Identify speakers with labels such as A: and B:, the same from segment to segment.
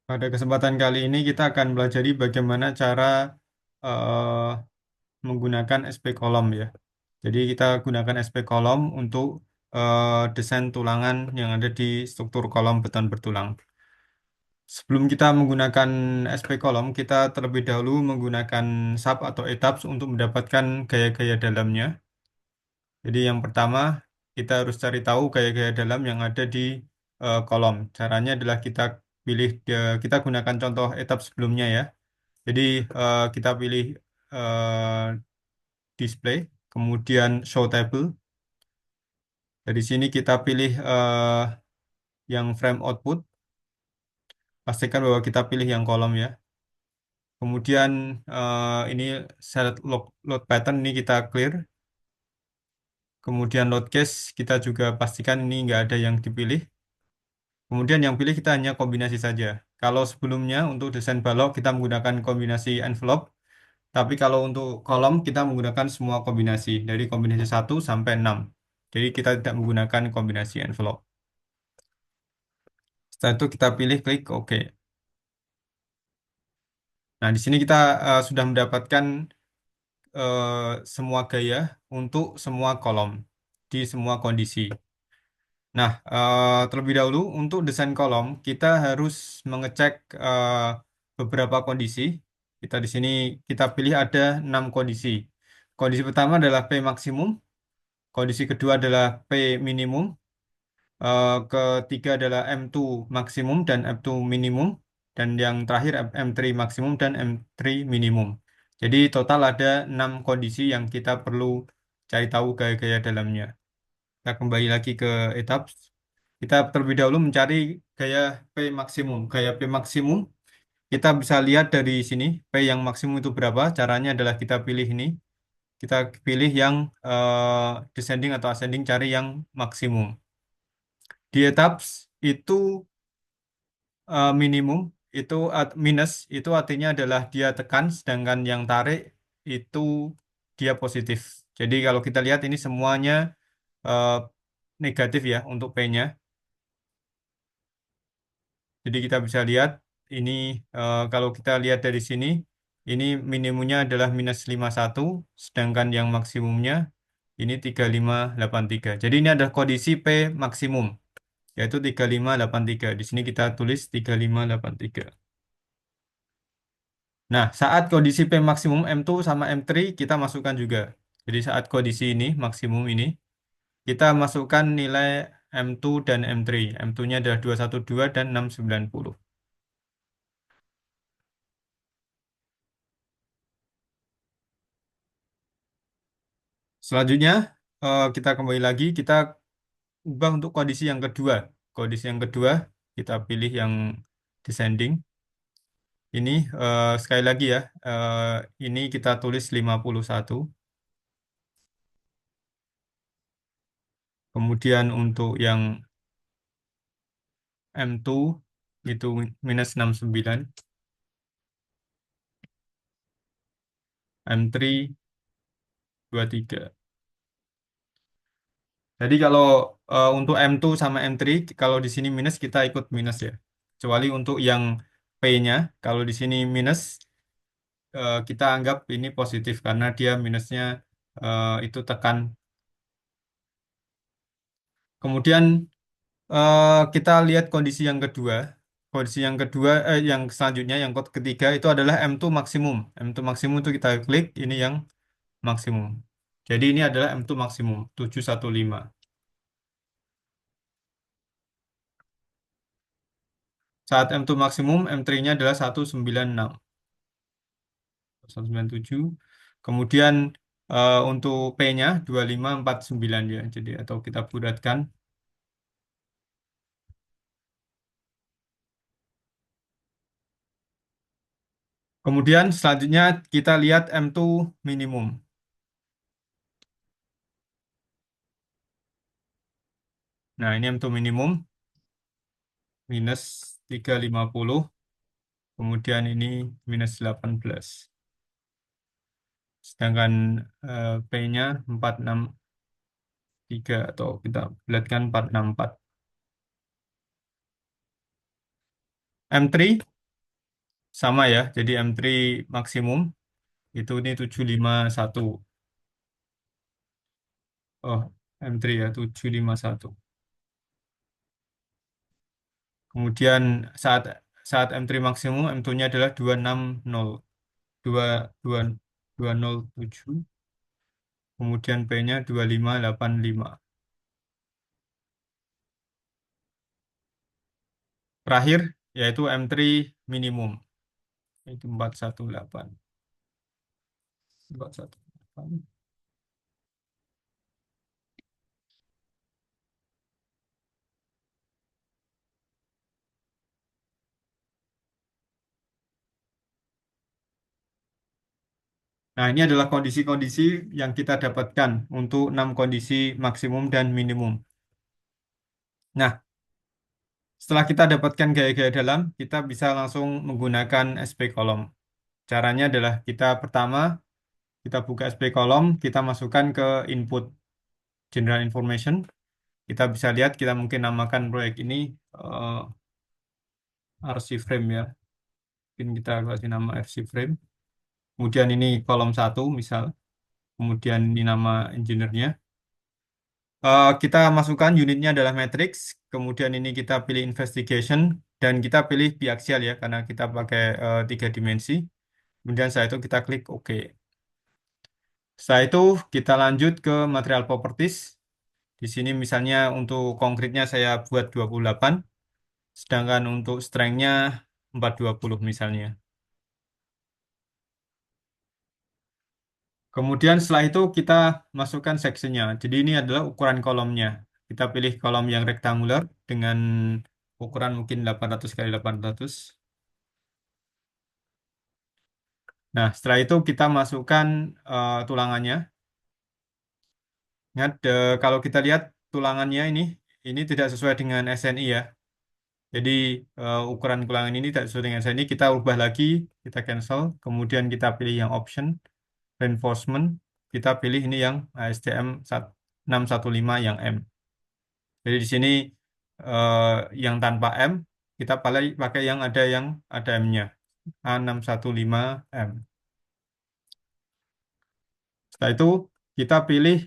A: Pada kesempatan kali ini kita akan belajar bagaimana cara eh, menggunakan SP kolom ya. Jadi kita gunakan SP kolom untuk desain tulangan yang ada di struktur kolom beton bertulang. Sebelum kita menggunakan SP kolom, kita terlebih dahulu menggunakan sub atau etaps untuk mendapatkan gaya-gaya dalamnya. Jadi yang pertama kita harus cari tahu gaya-gaya dalam yang ada di kolom. Caranya adalah kita gunakan contoh etap sebelumnya ya. Jadi kita pilih display, kemudian show table. Dari sini kita pilih yang frame output. Pastikan bahwa kita pilih yang kolom ya. Kemudian ini set load pattern ini kita clear. Kemudian load case kita juga pastikan ini nggak ada yang dipilih. Kemudian yang pilih kita hanya kombinasi saja. Kalau sebelumnya untuk desain balok kita menggunakan kombinasi envelope, tapi kalau untuk kolom kita menggunakan semua kombinasi dari kombinasi 1 sampai 6. Jadi kita tidak menggunakan kombinasi envelope. Setelah itu kita pilih klik OK. Nah, di sini kita sudah mendapatkan semua gaya untuk semua kolom di semua kondisi. Nah, terlebih dahulu untuk desain kolom kita harus mengecek beberapa kondisi. Kita di sini kita pilih ada 6 kondisi. Kondisi pertama adalah P maksimum, kondisi kedua adalah P minimum, ketiga adalah M2 maksimum dan M2 minimum, dan yang terakhir M3 maksimum dan M3 minimum. Jadi total ada 6 kondisi yang kita perlu cari tahu gaya-gaya dalamnya. Kita kembali lagi ke etap. Kita terlebih dahulu mencari gaya P maksimum. Gaya P maksimum kita bisa lihat dari sini P yang maksimum itu berapa. Caranya adalah kita pilih ini. Kita pilih yang descending atau ascending, cari yang maksimum. Di etap itu minimum itu minus itu artinya adalah dia tekan, sedangkan yang tarik itu dia positif. Jadi kalau kita lihat ini semuanya eh, negatif ya untuk P-nya. Jadi kita bisa lihat ini kalau kita lihat dari sini ini minimumnya adalah -51, sedangkan yang maksimumnya ini 3583. Jadi ini adalah kondisi P maksimum yaitu 3583. Di sini kita tulis 3583. Nah, saat kondisi P maksimum M2 sama M3 kita masukkan juga. Jadi saat kondisi ini maksimum ini kita masukkan nilai M2 dan M3. M2-nya adalah 212 dan 690. Selanjutnya, kita kembali lagi, kita ubah untuk kondisi yang kedua. Kondisi yang kedua, kita pilih yang descending. Ini sekali lagi ya, ini kita tulis 51. Kemudian untuk yang M2 itu -69, M3 23. Jadi kalau untuk M2 sama M3, kalau di sini minus kita ikut minus ya. Kecuali untuk yang P-nya, kalau di sini minus, kita anggap ini positif karena dia minusnya itu tekan. Kemudian kita lihat kondisi yang kedua. Kondisi yang kedua, yang selanjutnya, yang ketiga itu adalah M2 maksimum. M2 maksimum itu kita klik, ini yang maksimum. Jadi ini adalah M2 maksimum, 715. Saat M2 maksimum, M3-nya adalah 196. 197. Kemudian untuk P-nya 2549 ya. Jadi atau kita bulatkan. Kemudian selanjutnya kita lihat M2 minimum. Nah, ini M2 minimum -350. Kemudian ini -18. Sedangkan P-nya 463 atau kita bulatkan 464. M3 sama ya. Jadi M3 maksimum itu ini 751. Oh, M3 ya 751. Kemudian saat saat M3 maksimum M2-nya adalah 260. 2 207. Kemudian P-nya 2585. Terakhir yaitu M3 minimum. Itu 418. 418. Nah, ini adalah kondisi-kondisi yang kita dapatkan untuk 6 kondisi maksimum dan minimum. Nah, setelah kita dapatkan gaya-gaya dalam, kita bisa langsung menggunakan SP kolom. Caranya adalah kita pertama, kita buka SP kolom, kita masukkan ke input general information. Kita bisa lihat, kita mungkin namakan proyek ini RC frame ya. Mungkin kita kasih nama RC frame. Kemudian ini kolom satu misal. Kemudian ini nama engineer-nya. Kita masukkan unitnya adalah matrix, kemudian ini kita pilih investigation, dan kita pilih biaxial ya, karena kita pakai 3 dimensi. Kemudian setelah itu kita klik OK. Setelah itu kita lanjut ke material properties. Di sini misalnya untuk konkretnya saya buat 28, sedangkan untuk strength-nya 420 misalnya. Kemudian setelah itu kita masukkan seksinya. Jadi ini adalah ukuran kolomnya. Kita pilih kolom yang rektangular dengan ukuran mungkin 800 kali 800. Nah, setelah itu kita masukkan tulangannya. Ingat, kalau kita lihat tulangannya ini tidak sesuai dengan SNI ya. Jadi ukuran tulangan ini tidak sesuai dengan SNI. Kita ubah lagi, kita cancel. Kemudian kita pilih yang option, reinforcement. Kita pilih ini yang ASTM 615 yang M. Jadi di sini eh, yang tanpa M, kita pakai yang ada M-nya. A615M. Setelah itu kita pilih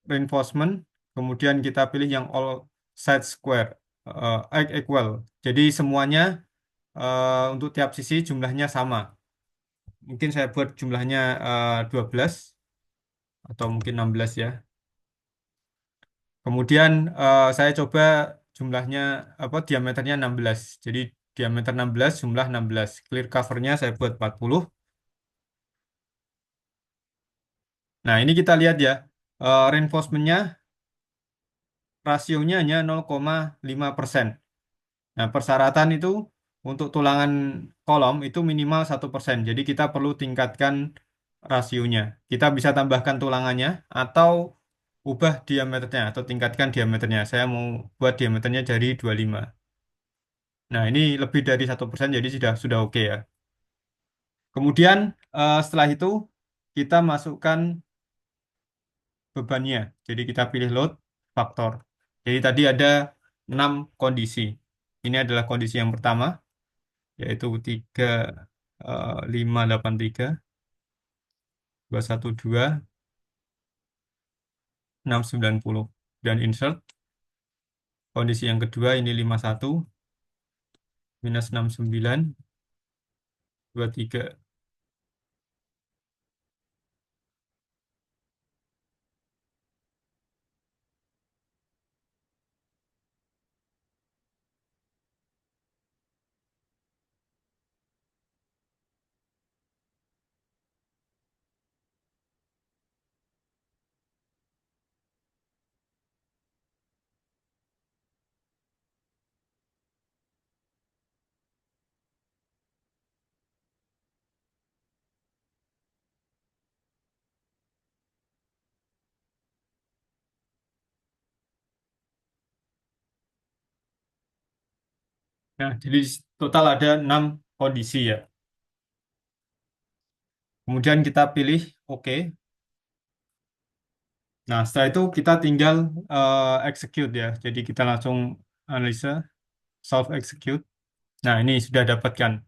A: reinforcement, kemudian kita pilih yang all side square, equal. Jadi semuanya untuk tiap sisi jumlahnya sama. Mungkin saya buat jumlahnya 12 atau mungkin 16 ya. Kemudian saya coba jumlahnya apa diameternya 16. Jadi diameter 16, jumlah 16. Clear covernya saya buat 40. Nah, ini kita lihat ya. Reinforcementnya rasionya hanya 0,5%. Nah, persyaratan itu untuk tulangan kolom itu minimal 1%. Jadi kita perlu tingkatkan rasionya. Kita bisa tambahkan tulangannya atau ubah diameternya atau tingkatkan diameternya. Saya mau buat diameternya dari 25. Nah, ini lebih dari 1%, jadi sudah oke ya. Kemudian setelah itu kita masukkan bebannya. Jadi kita pilih load faktor. Jadi tadi ada 6 kondisi. Ini adalah kondisi yang pertama, yaitu 3583, 212, 690. Dan insert. Kondisi yang kedua ini 51, minus 69, 23. Nah, jadi total ada 6 kondisi ya. Kemudian kita pilih OK. Nah, setelah itu kita tinggal execute ya. Jadi kita langsung analisa, solve execute. Nah, ini sudah dapatkan.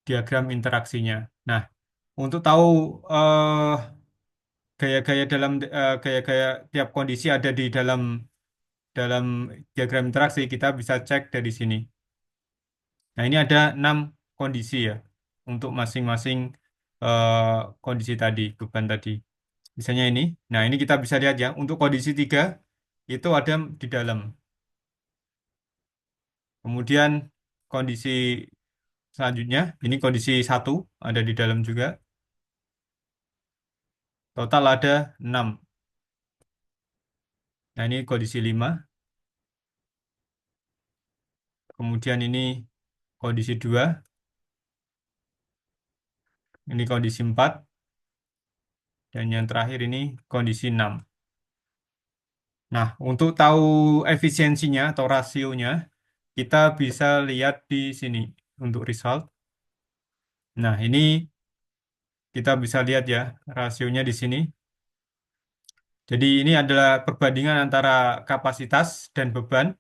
A: diagram interaksinya. Nah, untuk tahu eh, gaya-gaya gaya-gaya tiap kondisi ada di dalam diagram interaksi, kita bisa cek dari sini. Nah, ini ada 6 kondisi ya untuk masing-masing eh, kondisi tadi, beban tadi. Misalnya ini. Nah, ini kita bisa lihat ya, untuk kondisi 3 itu ada di dalam. Kemudian kondisi selanjutnya, ini kondisi 1 ada di dalam juga. Total ada 6. Nah, ini kondisi 5. Kemudian ini kondisi 2. Ini kondisi 4. Dan yang terakhir ini kondisi 6. Nah, untuk tahu efisiensinya atau rasionya, kita bisa lihat di sini untuk result. Nah, ini kita bisa lihat ya rasionya di sini. Jadi ini adalah perbandingan antara kapasitas dan beban.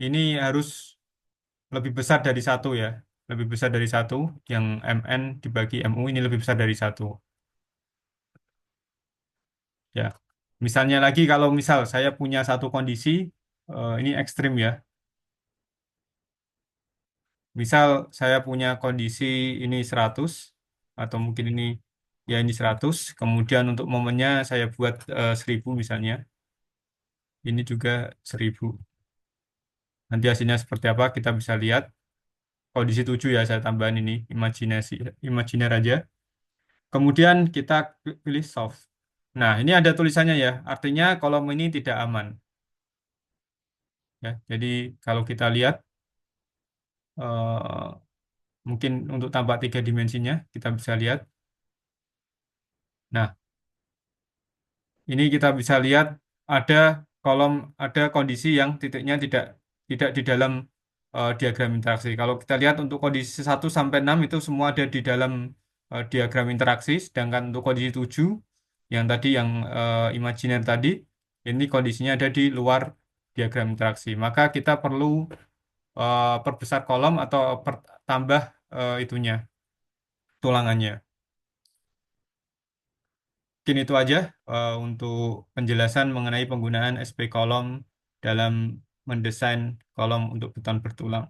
A: Ini harus lebih besar dari satu ya. Lebih besar dari satu. Yang MN dibagi MU ini lebih besar dari satu. Ya. Misalnya lagi kalau misal saya punya satu kondisi, ini ekstrim ya. Misal saya punya kondisi ini 100 atau mungkin ini ya ini 100. Kemudian untuk momennya saya buat 1000 misalnya. Ini juga 1000. Nanti hasilnya seperti apa kita bisa lihat. Kondisi 7 ya saya tambahin ini imajinasi imajiner aja. Kemudian kita pilih solve. Nah, ini ada tulisannya ya. Artinya kolom ini tidak aman ya. Jadi kalau kita lihat eh, mungkin untuk tambah 3 dimensinya kita bisa lihat. Nah, ini kita bisa lihat ada kolom, ada kondisi yang titiknya tidak tidak di dalam diagram interaksi. Kalau kita lihat untuk kondisi 1 sampai 6 itu semua ada di dalam diagram interaksi, sedangkan untuk kondisi 7 yang tadi yang imajiner tadi, ini kondisinya ada di luar diagram interaksi. Maka kita perlu perbesar kolom atau tambah itunya, tulangannya. Mungkin itu aja untuk penjelasan mengenai penggunaan SP kolom dalam mendesain kolom untuk beton bertulang.